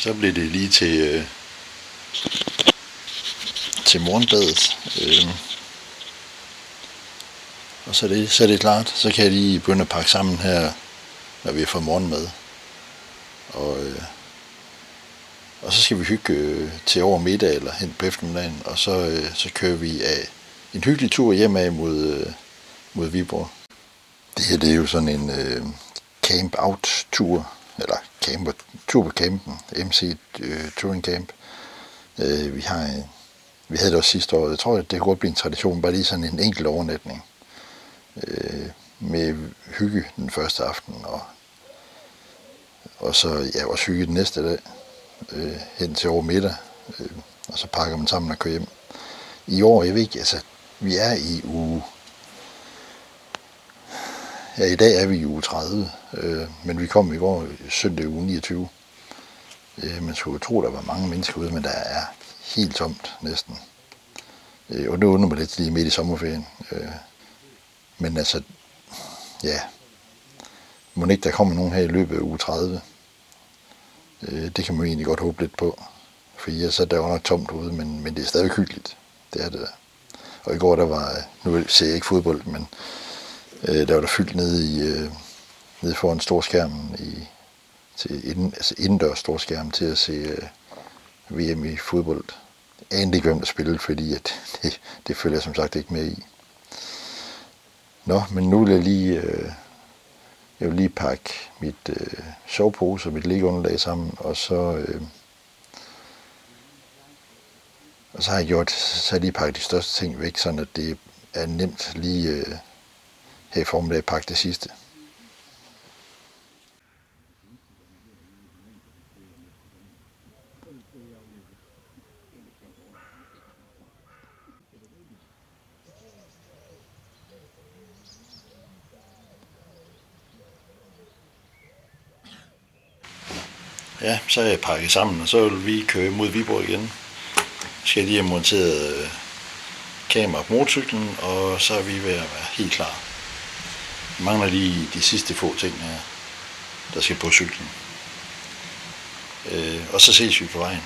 Så blev det lige til morgenbadet. Og så er det klart. Så kan jeg lige begynde at pakke sammen her, når vi har fået morgenmad. Og så skal vi hygge til over middag eller hen på eftermiddagen. Og så kører vi af en hyggelig tur hjemad mod Viborg. Det her, det er jo sådan en camp-out-tur, eller tur på campen, MC Touring Camp. Vi havde det også sidste år. Jeg tror, det kunne godt blive en tradition, bare lige sådan en enkelt overnatning med hygge den første aften, og så også hygge den næste dag hen til over middag, og så pakker man sammen og kører hjem. I år, jeg ved ikke, altså, vi er i uge... Ja, i dag er vi i uge 30, men vi kom i går søndag uge 29. Man skulle tro, der var mange mennesker ude, men der er helt tomt næsten. Og nu undrer mig lidt lige midt i sommerferien. Men altså, ja, må ikke der kommer nogen her i løbet af uge 30. Det kan man egentlig godt håbe lidt på. Fordi så er der jo nok tomt ude, men det er stadig hyggeligt. Det er det der. Og i går der var, nu ser jeg ikke fodbold, men der var der fyldt nede foran storskærmen indendørs storskærm til at se VM i fodbold. Jeg anede ikke, hvem der spillede, fordi at det følger jeg som sagt ikke med i. Nå, men nu vil jeg lige pakke mit sovepose og mit liggeunderlag sammen, og så har jeg lige pakket de største ting væk, sådan at det er nemt lige her i formiddag at pakke det sidste. Ja, så er jeg pakket sammen, og så vil vi køre mod Viborg igen. Så skal jeg lige have monteret kamera på motorcyklen, og så er vi ved at være helt klar. Vi mangler lige de sidste få ting her, der skal på cyklen. Og så ses vi på vejen.